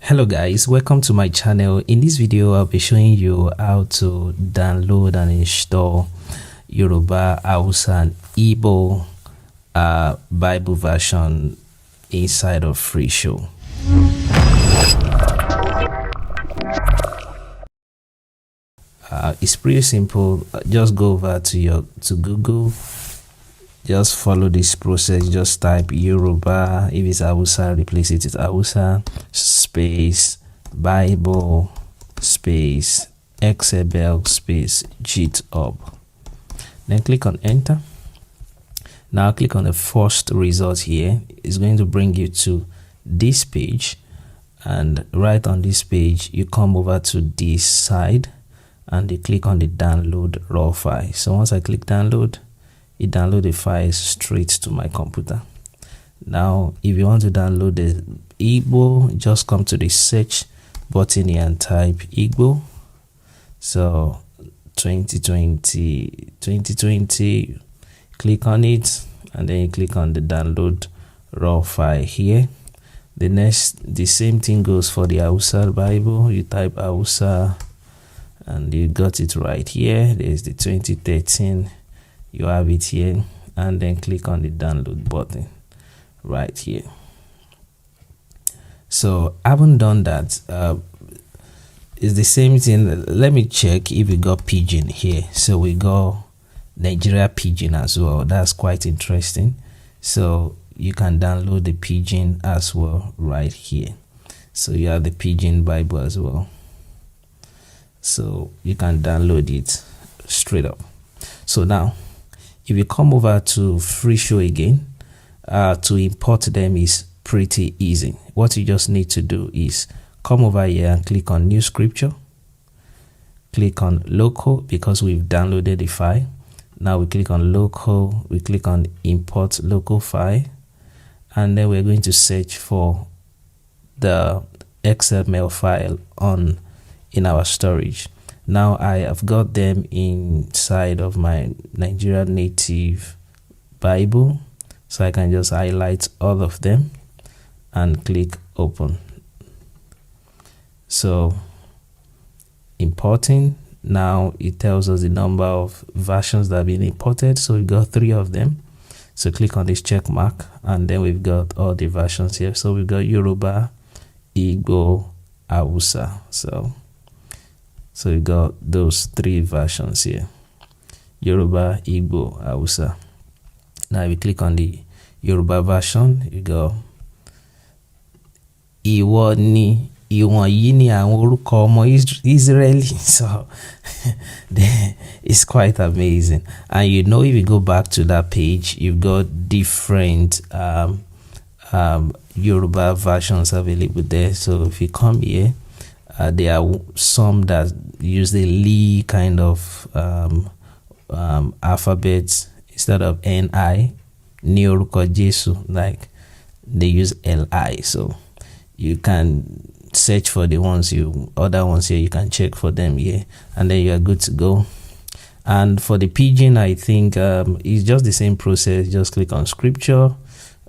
Hello guys, welcome to my channel. In this video I'll be showing you how to download and install Yoruba, Hausa and Igbo Bible version inside of Freeshow. It's pretty simple. Just go over to Google. Just follow this process. Just type Yoruba. If it's Hausa, replace it with Hausa space Bible space XBL space GitHub. Then click on enter. Now click on the first result here. It's going to bring you to this page, and right on this page you come over to this side and you click on the download raw file. So once I click download, it downloads the files straight to my computer. Now if you want to download the Igbo, just come to the search button here and type Igbo. So 2020, click on it, and then you click on the download raw file here. The same thing goes for the Hausa Bible. You type Hausa and you got it right here. There's the 2013, you have it here, and then click on the download button right here. So I haven't done that. It's the same thing. Let me check if we got Pidgin here. So we got Nigeria Pidgin as well. That's quite interesting. So you can download the Pidgin as well right here. So you have the Pidgin Bible as well. So you can download it straight up. So now if you come over to Freeshow again, to import them is pretty easy. What you just need to do is come over here and click on new scripture, click on local because we've downloaded the file. Now we click on local, we click on import local file, and then we're going to search for the XML file in our storage. Now I have got them inside of my Nigeria native Bible, so I can just highlight all of them and click open. So importing, now it tells us the number of versions that have been imported. So we got 3 of them. So click on this check mark, and then we've got all the versions here. So we've got Yoruba, Igbo, Hausa. So we got those 3 versions here: Yoruba, Igbo, Hausa. Now if we click on the Yoruba version, you go Iwo ni Iwon yi ni awon oruko omo Israeli. So it's quite amazing. And you know, if you go back to that page, you've got different Yoruba versions available there. So if you come here, there are some that use the Li kind of alphabet instead of Ni, Neoruko Jesu, like they use Li. So you can search for the other ones here. You can check for them here, and then you are good to go. And for the Pidgin, I think it's just the same process. Just click on scripture,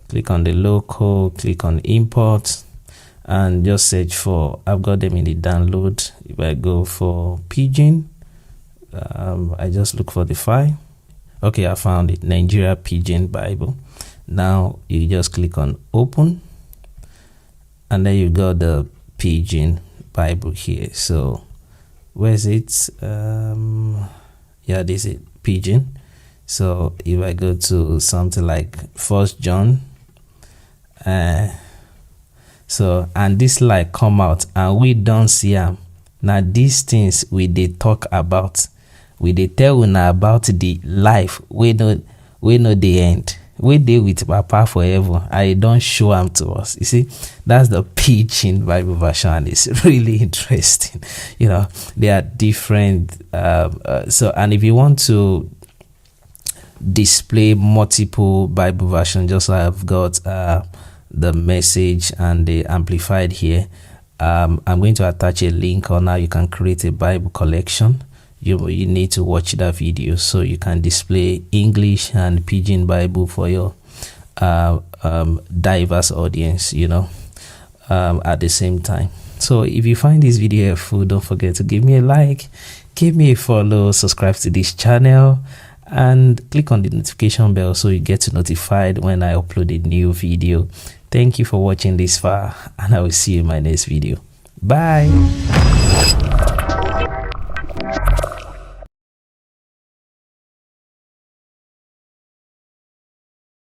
click on the local, click on import, and just search for, I've got them in the download. If I go for Pidgin, I just look for the file. Okay, I found it, Nigeria Pidgin Bible. Now you just click on open, and then you got the Pidgin Bible here. So where's it? Yeah, this is Pidgin. So if I go to something like 1 John, so and this light come out and we don't see them. Now these things we they talk about, we they tell una about the life we know the end. We deal with Papa forever. I don't show them to us. You see, that's the Pidgin Bible version, and it's really interesting. You know, they are different. So, and if you want to display multiple Bible versions, just like I've got the Message and the Amplified here, I'm going to attach a link on how you can create a Bible collection. You need to watch that video so you can display English and Pidgin Bible for your diverse audience, you know, at the same time. So if you find this video helpful, don't forget to give me a like, give me a follow, subscribe to this channel, and click on the notification bell so you get notified when I upload a new video. Thank you for watching this far, and I will see you in my next video. Bye.